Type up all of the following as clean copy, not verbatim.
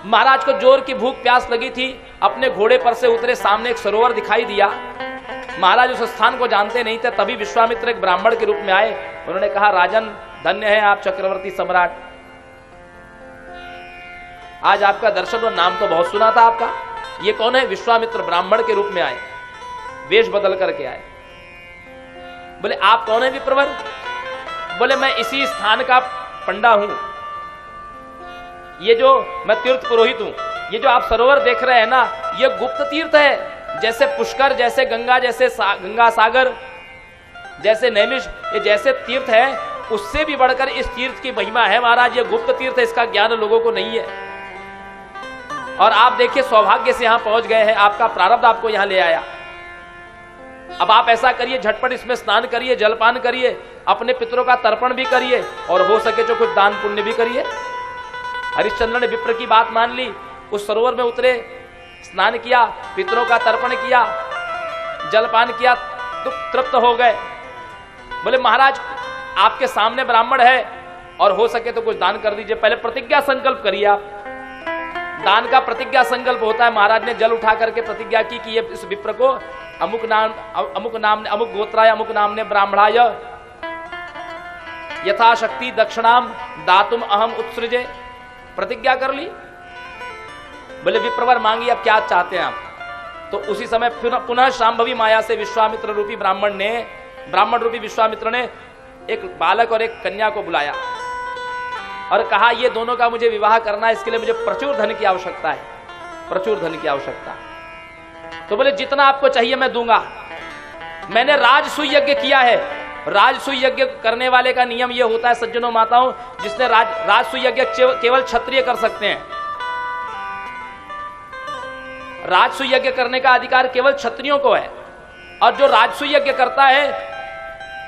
महाराज को जोर की भूख प्यास लगी थी, अपने घोड़े पर से उतरे, सामने एक सरोवर दिखाई दिया। महाराज उस स्थान को जानते नहीं थे, तभी विश्वामित्र एक ब्राह्मण के रूप में आए। उन्होंने कहा, राजन धन्य है आप चक्रवर्ती सम्राट, आज आपका दर्शन और नाम तो बहुत सुना था आपका। ये कौन है? विश्वामित्र ब्राह्मण के रूप में आए, वेश बदल करके आए। बोले आप कौन है विप्रवर? बोले मैं इसी स्थान का पंडा हूं, ये जो मैं तीर्थ पुरोहित हूं। ये जो आप सरोवर देख रहे हैं ना, ये गुप्त तीर्थ है, जैसे पुष्कर, जैसे गंगा, जैसे गंगा सागर, जैसे नैमिष, ये जैसे तीर्थ है, उससे भी बढ़कर इस तीर्थ की महिमा है महाराज। ये गुप्त तीर्थ है, इसका ज्ञान लोगों को नहीं है। और आप देखिए सौभाग्य से यहां पहुंच गए हैं, आपका प्रारब्ध आपको यहां ले आया। अब आप ऐसा करिए, झटपट इसमें स्नान करिए, जलपान करिए, अपने पितरों का तर्पण भी करिए, और हो सके तो कुछ दान पुण्य भी करिए। हरिश्चंद्र ने विप्र की बात मान ली, उस सरोवर में उतरे, स्नान किया, पितरों का तर्पण किया, जलपान किया, तो तृप्त हो गए। बोले महाराज आपके सामने ब्राह्मण है, और हो सके तो कुछ दान कर दीजिए। पहले प्रतिज्ञा संकल्प करिए आप। दान का प्रतिज्ञा संकल्प होता है। महाराज ने जल उठा करके प्रतिज्ञा की कि ये इस विप्र को अमुक नाम अमुक गोत्राय अमुक नाम ने ब्राह्मणाय यथाशक्ति दक्षिणाम दातुम अहम उत्सृजे। प्रतिज्ञा कर ली। बोले विप्रवर मांगिए, अब क्या चाहते हैं आप? तो उसी समय पुनः शांभवी माया से विश्वामित्र रूपी ब्राह्मण रूपी विश्वामित्र ने एक बालक और एक कन्या को बुलाया और कहा, ये दोनों का मुझे विवाह करना है, इसके लिए मुझे प्रचुर धन की आवश्यकता है, प्रचुर धन की आवश्यकता। तो बोले जितना आपको चाहिए मैं दूंगा। मैंने राजसूय यज्ञ किया है। राजसूय यज्ञ करने वाले का नियम यह होता है सज्जनों माताओं, जिसने राजसूय यज्ञ केवल क्षत्रिय कर सकते हैं। राजसूय यज्ञ करने का अधिकार केवल क्षत्रियों को है, और जो राजसूय यज्ञ करता है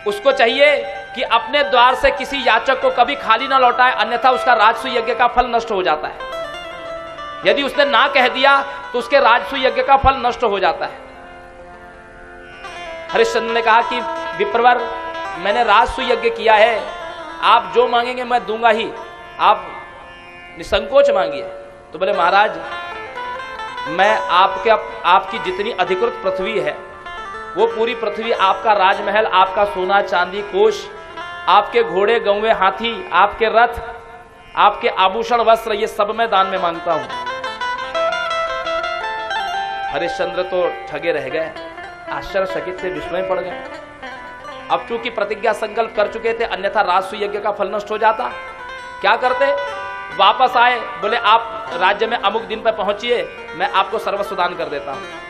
उसको चाहिए कि अपने द्वार से किसी याचक को कभी खाली ना लौटाए, अन्यथा उसका राजसूय यज्ञ का फल नष्ट हो जाता है। यदि उसने ना कह दिया तो उसके राजसूय यज्ञ का फल नष्ट हो जाता है। हरिश्चंद्र ने कहा कि विप्रवर मैंने राजसूय यज्ञ किया है, आप जो मांगेंगे मैं दूंगा ही, आप निसंकोच मांगिए। तो बोले महाराज मैं आपकी जितनी अधिकृत पृथ्वी है वो पूरी पृथ्वी, आपका राजमहल, आपका सोना चांदी कोष, आपके घोड़े गौवे हाथी, आपके रथ, आपके आभूषण वस्त्र, ये सब मैं दान में मांगता हूं। हरिश्चंद्र तो ठगे रह गए, आश्चर्यचकित से विस्मय पड़ गए। अब चूंकि प्रतिज्ञा संकल्प कर चुके थे, अन्यथा राजसूय यज्ञ का फल नष्ट हो जाता। क्या करते? वापस आए, बोले आप राज्य में अमुक दिन पर पहुंचिए, मैं आपको सर्वस्व दान कर देता हूं।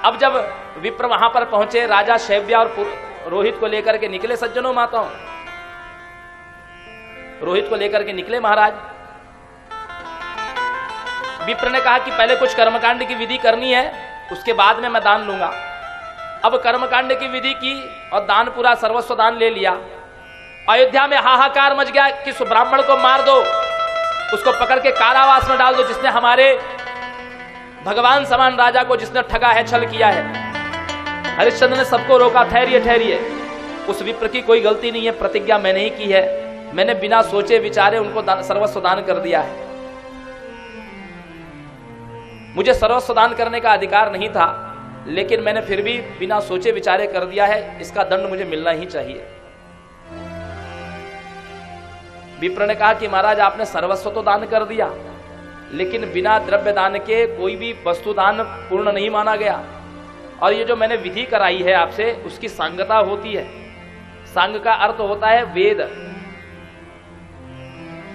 अब जब विप्र वहां पर पहुंचे, राजा शैव्या और रोहित को लेकर के निकले। सज्जनों माताओं, रोहित को लेकर के निकले महाराज। विप्र ने कहा कि पहले कुछ कर्मकांड की विधि करनी है, उसके बाद में मैं दान लूंगा। अब कर्मकांड की विधि की और दान पूरा सर्वस्व दान ले लिया। अयोध्या में हाहाकार मच गया कि उस ब्राह्मण को मार दो, उसको पकड़ के कारावास में डाल दो, जिसने हमारे भगवान समान राजा को जिसने ठगा है, छल किया है। हरिश्चंद्र ने सबको रोका, ठहरिए ठहरिए, उस विप्र की कोई गलती नहीं है, प्रतिज्ञा मैंने ही की है, मैंने बिना सोचे विचारे उनको सर्वस्व दान कर दिया है। मुझे सर्वस्व दान करने का अधिकार नहीं था, लेकिन मैंने फिर भी बिना सोचे विचारे कर दिया है, इसका दंड मुझे मिलना ही चाहिए। विप्र ने कहा कि महाराज आपने सर्वस्व तो दान कर दिया, लेकिन बिना द्रव्य दान के कोई भी वस्तु दान पूर्ण नहीं माना गया। और ये जो मैंने विधि कराई है आपसे, उसकी सांगता होती है। सांग का अर्थ होता है वेद।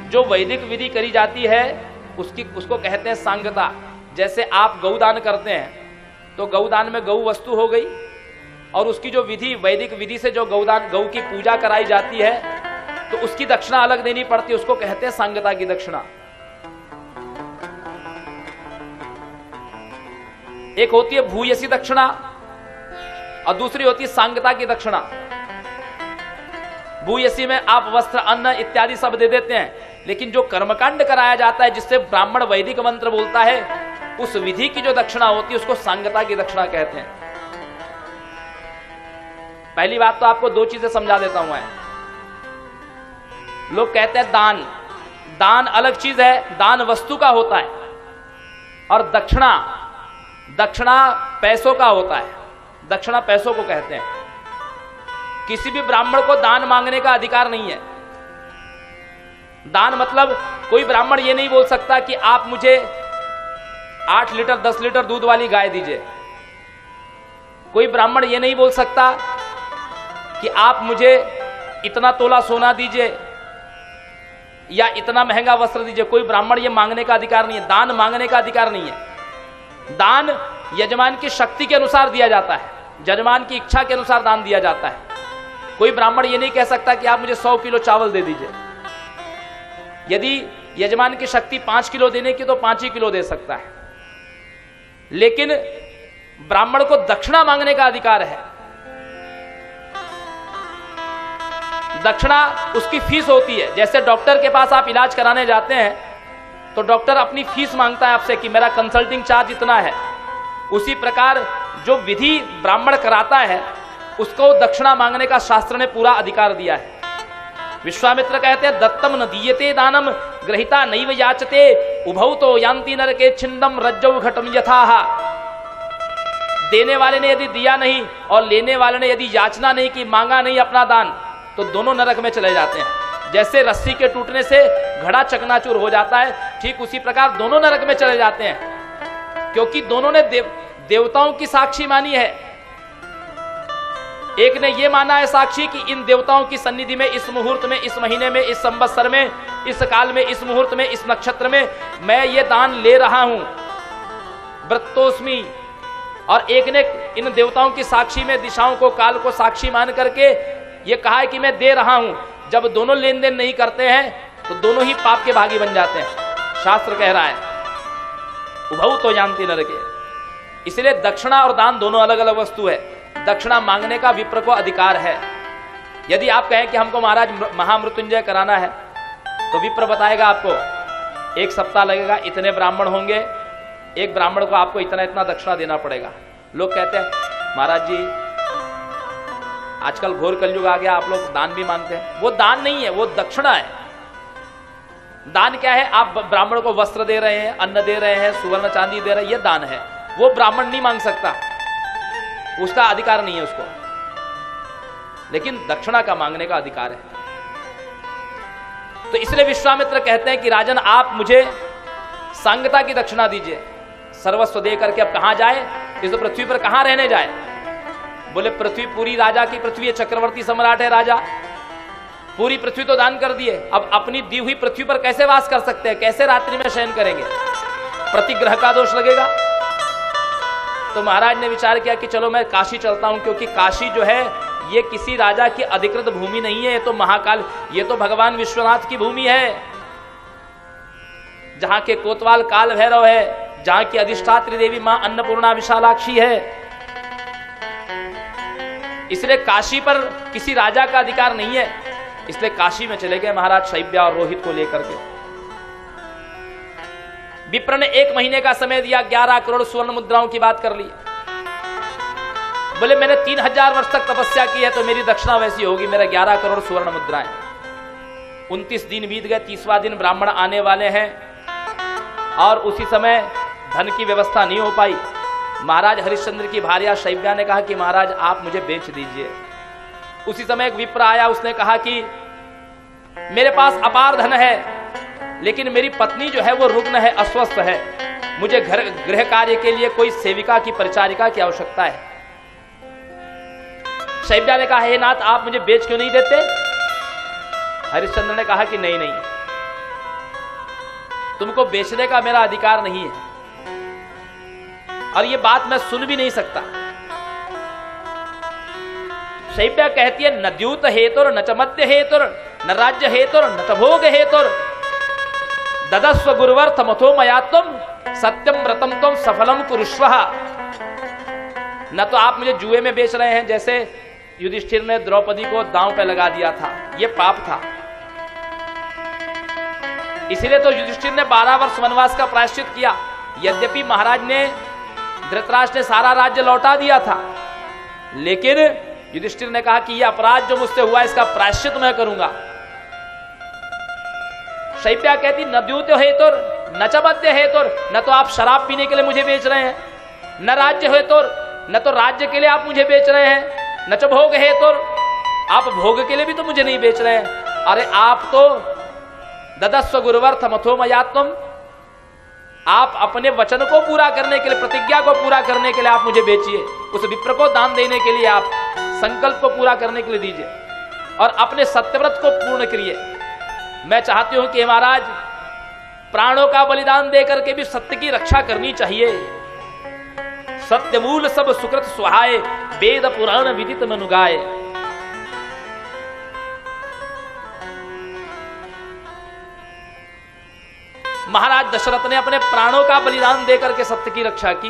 जो वैदिक विधि करी जाती है उसको कहते हैं सांगता। जैसे आप गौदान करते हैं तो गौदान में गौ वस्तु हो गई, और उसकी जो विधि, वैदिक विधि से जो गौ की पूजा कराई जाती है तो उसकी दक्षिणा अलग देनी पड़ती है, उसको कहते हैं सांगता की दक्षिणा। एक होती है भूयसी दक्षिणा और दूसरी होती है सांगता की दक्षिणा। भूयसी में आप वस्त्र, अन्न इत्यादि सब दे देते हैं, लेकिन जो कर्मकांड कराया जाता है जिससे ब्राह्मण वैदिक मंत्र बोलता है, उस विधि की जो दक्षिणा होती है उसको सांगता की दक्षिणा कहते हैं। पहली बात तो आपको दो चीजें समझा देता हूं मैं। लोग कहते हैं दान, दान अलग चीज है, दान वस्तु का होता है, और दक्षिणा, दक्षिणा पैसों का होता है। दक्षिणा पैसों को कहते हैं। किसी भी ब्राह्मण को दान मांगने का अधिकार नहीं है। दान मतलब कोई ब्राह्मण ये नहीं बोल सकता कि आप मुझे 8 लीटर 10 लीटर दूध वाली गाय दीजिए। कोई ब्राह्मण ये नहीं बोल सकता कि आप मुझे इतना तोला सोना दीजिए या इतना महंगा वस्त्र दीजिए। कोई ब्राह्मण ये मांगने का अधिकार नहीं है, दान मांगने का अधिकार नहीं है। दान यजमान की शक्ति के अनुसार दिया जाता है, यजमान की इच्छा के अनुसार दान दिया जाता है। कोई ब्राह्मण ये नहीं कह सकता कि आप मुझे 100 किलो चावल दे दीजिए। यदि यजमान की शक्ति 5 किलो देने की तो 5 ही किलो दे सकता है, लेकिन ब्राह्मण को दक्षिणा मांगने का अधिकार है। दक्षिणा उसकी फीस होती है। जैसे डॉक्टर के पास आप इलाज कराने जाते हैं तो डॉक्टर अपनी फीस मांगता है आपसे कि मेरा कंसल्टिंग चार्ज इतना है। उसी प्रकार जो विधि ब्राह्मण कराता है उसको दक्षिणा मांगने का शास्त्र ने पूरा अधिकार दिया है। विश्वामित्र कहते हैं दत्तम न दीयते दानम ग्रहिता नैव याचते उभौ तो यान्ति नरके छिन्नम रज्जौ घटम यथाह। देने वाले ने यदि दिया नहीं और लेने वाले ने यदि याचना नहीं की, मांगा नहीं अपना दान, तो दोनों नरक में चले जाते हैं। जैसे रस्सी के टूटने से घड़ा चकनाचूर हो जाता है, ठीक उसी प्रकार दोनों नरक में चले जाते हैं, क्योंकि दोनों ने देवताओं की साक्षी मानी है। एक ने यह माना है साक्षी कि इन देवताओं की सन्निधि में, इस मुहूर्त में, इस महीने में, इस संवत्सर में, इस काल में, इस मुहूर्त में, इस नक्षत्र में मैं ये दान ले रहा हूं, व्रतोस्मि। और एक ने इन देवताओं की साक्षी में दिशाओं को, काल को साक्षी मान करके ये कहा है कि मैं दे रहा हूं। जब दोनों लेन देन नहीं करते हैं तो दोनों ही पाप के भागी बन जाते हैं। शास्त्र कह रहा है उभौ तो यान्ति नरके। इसलिए दक्षिणा और दान दोनों अलग अलग वस्तु है। दक्षिणा मांगने का विप्र को अधिकार है। यदि आप कहें कि हमको महाराज महामृत्युंजय कराना है तो विप्र बताएगा आपको 1 सप्ताह लगेगा, इतने ब्राह्मण होंगे, एक ब्राह्मण को आपको इतना इतना दक्षिणा देना पड़ेगा। लोग कहते हैं महाराज जी आजकल घोर कलयुग आ गया, आप लोग दान भी मानते हैं। वो दान नहीं है, वो दक्षिणा है। दान क्या है? आप ब्राह्मण को वस्त्र दे रहे हैं, अन्न दे रहे हैं, सुवर्ण चांदी दे रहे हैं, ये दान है। वो ब्राह्मण नहीं मांग सकता, उसका अधिकार नहीं है उसको, लेकिन दक्षिणा का मांगने का अधिकार है। तो इसलिए विश्वामित्र कहते हैं कि राजन आप मुझे सांगता की दक्षिणा दीजिए, सर्वस्व दे करके अब कहां जाए, इस पृथ्वी पर कहां रहने जाए। बोले पृथ्वी पूरी राजा की पृथ्वी है, चक्रवर्ती सम्राट है राजा, पूरी पृथ्वी तो दान कर दिए, अब अपनी दी हुई पृथ्वी पर कैसे वास कर सकते हैं, कैसे रात्रि में शयन करेंगे, प्रतिग्रह का दोष लगेगा। तो महाराज ने विचार किया कि चलो मैं काशी चलता हूं, क्योंकि काशी जो है ये किसी राजा की अधिकृत भूमि नहीं है, ये तो महाकाल, ये तो भगवान विश्वनाथ की भूमि है, जहां के कोतवाल काल भैरव है, जहां की अधिष्ठात्री देवी मां अन्नपूर्णा विशालाक्षी है। इसलिए काशी पर किसी राजा का अधिकार नहीं है, इसलिए काशी में चले गए महाराज शैब्या और रोहित को लेकर के। विप्र ने 1 महीने का समय दिया, 11 करोड़ स्वर्ण मुद्राओं की बात कर ली। बोले मैंने 3000 वर्ष तक तपस्या की है तो मेरी दक्षिणा वैसी होगी, मेरा 11 करोड़ स्वर्ण मुद्राएं। 29 दिन बीत गए, 30वां दिन ब्राह्मण आने वाले हैं और उसी समय धन की व्यवस्था नहीं हो पाई। महाराज हरिश्चंद्र की भार्या शैब्या ने कहा कि महाराज आप मुझे बेच दीजिए। उसी समय एक विप्र आया, उसने कहा कि मेरे पास अपार धन है, लेकिन मेरी पत्नी जो है वो रुग्ण है, अस्वस्थ है, मुझे गृह कार्य के लिए कोई सेविका की, परिचारिका की आवश्यकता है। शैब्या ने कहा हे नाथ आप मुझे बेच क्यों नहीं देते। हरिश्चंद्र ने कहा कि नहीं नहीं, तुमको बेचने का मेरा अधिकार नहीं है और ये बात मैं सुन भी नहीं सकता। शैब्या कहती है न द्यूत हेतुर न च मद्य हेतुर न राज्य हेतुर न च भोग हेतुर ददस्व गुरुवर्थ मथो मया तुम सत्यम व्रतम तुम सफलम कुरुष्व। न तो आप मुझे जुए में बेच रहे हैं, जैसे युधिष्ठिर ने द्रौपदी को दांव पे लगा दिया था, यह पाप था, इसलिए तो युधिष्ठिर ने 12 वर्ष वनवास का प्रायश्चित किया। यद्यपि महाराज ने, धृतराष्ट्र ने सारा राज्य लौटा दिया था, लेकिन युधिष्ठिर ने कहा कि यह अपराध जो मुझसे हुआ इसका प्रायश्चित मैं करूंगा। शैप्या कहती न द्यूत्य हेतुर न च मद्य हेतुर, न तो आप शराब पीने के लिए मुझे बेच रहे हैं, न राज्य हेतुर, न तो राज्य के लिए आप मुझे बेच रहे हैं, न च भोग हेतुर, आप भोग के लिए भी तो मुझे नहीं बेच रहे हैं। अरे आप तो ददस्व गुरुवर्थ मथो मयात्म, आप अपने वचन को पूरा करने के लिए, प्रतिज्ञा को पूरा करने के लिए आप मुझे बेचिए, उस विप्र को दान देने के लिए आप संकल्प को पूरा करने के लिए दीजिए और अपने सत्यव्रत को पूर्ण करिए। मैं चाहती हूं कि महाराज प्राणों का बलिदान देकर के भी सत्य की रक्षा करनी चाहिए। सत्य मूल सब सुकृत सुहाय, वेद पुराण विदित मनुगाय। महाराज दशरथ ने अपने प्राणों का बलिदान देकर के सत्य की रक्षा की।